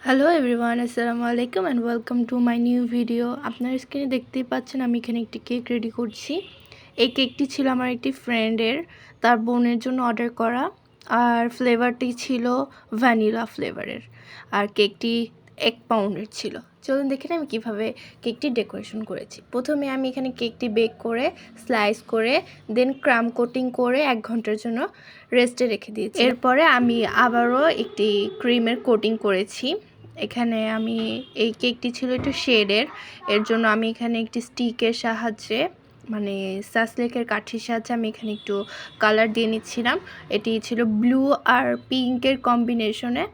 Hello everyone, আসসালামু আলাইকুম and welcome to my new video. আপনার স্ক্রিনে দেখতেই পাচ্ছেন আমি এখানে একটি কেক রেডি করছি। এই কেকটি ছিল আমার একটি ফ্রেন্ডের, তার বোনের জন্য অর্ডার করা। আর ফ্লেভারটি ছিল ভ্যানিলা ফ্লেভারের, আর কেকটি 1 পাউন্ডের ছিল। চলুন দেখে আমি কীভাবে কেকটি ডেকোরেশন করেছি। প্রথমে আমি এখানে কেকটি বেক করে স্লাইস করে দেন ক্রাম কোটিং করে 1 ঘন্টার জন্য রেস্টে রেখে দিয়েছি। এরপরে আমি আবারও একটি ক্রিমের কোটিং করেছি। এখানে আমি এই কেকটি ছিল একটু শেডের, এর জন্য আমি এখানে একটি স্টিকের সাহায্যে মানে সাসলেকের কাঠির সাহায্যে আমি এখানে একটু কালার দিয়ে নিচ্ছিলাম। এটি ছিল ব্লু আর পিঙ্কের কম্বিনেশনে।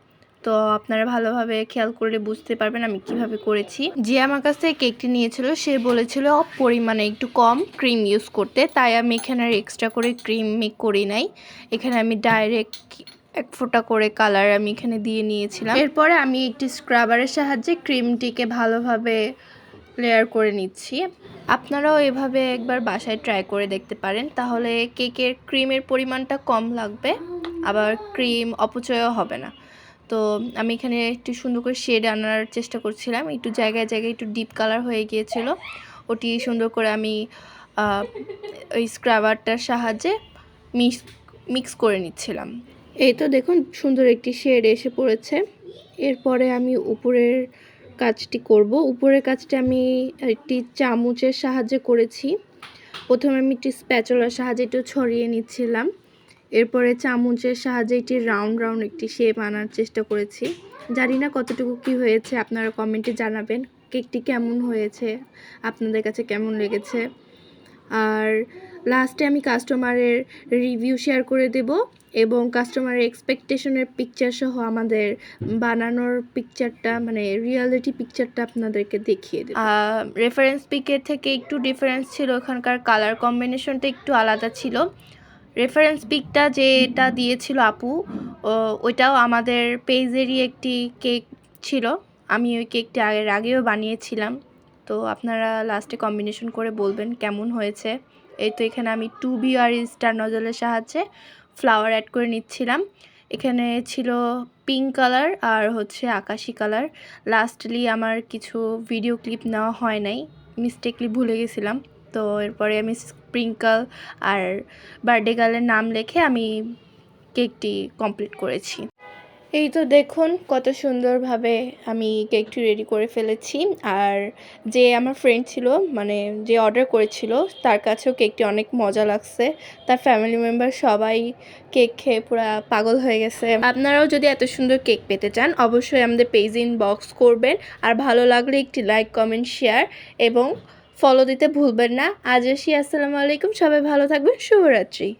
তো আপনারা ভালোভাবে খেয়াল করলে বুঝতে পারবেন আমি কিভাবে করেছি। যে আমার কাছ থেকে কেকটি নিয়েছিল সে বলেছিল পরিমাণে একটু কম ক্রিম ইউজ করতে, তাই আমি এখানে আর এক্সট্রা করে ক্রিম মেক করি নাই। এখানে আমি ডাইরেক্ট 1 ফোঁটা করে কালার আমি এখানে দিয়ে নিয়েছিলাম। এরপরে আমি একটি স্ক্রাবারের সাহায্যে ক্রিমটিকে ভালোভাবে লেয়ার করে নিচ্ছি। আপনারাও এভাবে একবার বাসায় ট্রাই করে দেখতে পারেন, তাহলে কেকের ক্রিমের পরিমাণটা কম লাগবে, আবার ক্রিম অপচয়ও হবে না। তো আমি এখানে একটু সুন্দর করে শেড আনার চেষ্টা করছিলাম, একটু জায়গায় জায়গায় একটু ডিপ কালার হয়ে গিয়েছিল, ওটি সুন্দর করে আমি ওই স্ক্রাবারটার সাহায্যে মিক্স করে নিচ্ছিলাম। এই তো দেখুন সুন্দর একটি শেড এসে পড়েছে। এরপরে আমি উপরের কাজটি করব। উপরের কাজটি আমি একটি চামচের সাহায্যে করেছি। প্রথমে আমি একটি স্প্যাচুলার সাহায্যে একটু ছড়িয়ে নিচ্ছিলাম। এরপরে চামচের সাহায্যে একটি রাউন্ড একটি শেপ আনার চেষ্টা করেছি। জানি না কতটুকু কি হয়েছে, আপনারা কমেন্টে জানাবেন কেকটি কেমন হয়েছে, আপনাদের কাছে কেমন লেগেছে। আর লাস্টে আমি কাস্টমারের রিভিউ শেয়ার করে দেব এবং কাস্টমারের এক্সপেকটেশনের পিকচার সহ আমাদের বানানোর পিকচারটা মানে রিয়ালিটি পিকচারটা আপনাদেরকে দেখিয়ে দেব। রেফারেন্স পিকের থেকে একটু ডিফারেন্স ছিল, ওখানকার কালার কম্বিনেশনটা একটু আলাদা ছিল। রেফারেন্স পিকটা যেটা দিয়েছিল আপু, ওইটাও আমাদের পেজেরই একটি কেক ছিল। আমি ওই কেকটা আগেও বানিয়েছিলাম। তো আপনারা লাস্টে কম্বিনেশন করে বলবেন কেমন হয়েছে। এই তো এখানে আমি 2BR স্টার নজলের সাহায্যে ফ্লাওয়ার অ্যাড করে নিচ্ছিলাম। এখানে ছিল পিঙ্ক কালার আর আকাশি কালার। লাস্টলি আমার কিছু ভিডিও ক্লিপ নেওয়া হয় নাই, মিস্টেকলি ভুলে গেছিলাম। তো এরপরে আমি স্প্রিঙ্কল আর বার্থডে গার্লের নাম লিখে আমি কেকটি কমপ্লিট করেছি। এই তো দেখুন কত সুন্দরভাবে আমি কেকটি রেডি করে ফেলেছি। আর যে আমার ফ্রেন্ড ছিল মানে যে অর্ডার করেছিল তার কাছেও কেকটি অনেক মজা লাগছে। তার ফ্যামিলি মেম্বার সবাই কেক খেয়ে পুরো পাগল হয়ে গেছে। আপনারাও যদি এত সুন্দর কেক পেতে চান অবশ্যই আমাদের পেজে ইনবক্স করবেন। আর ভালো লাগলে একটি লাইক, কমেন্ট, শেয়ার এবং ফলো দিতে ভুলবেন না। আজ আসি, আসসালামু আলাইকুম। সবাই ভালো থাকবেন। শুভরাত্রি।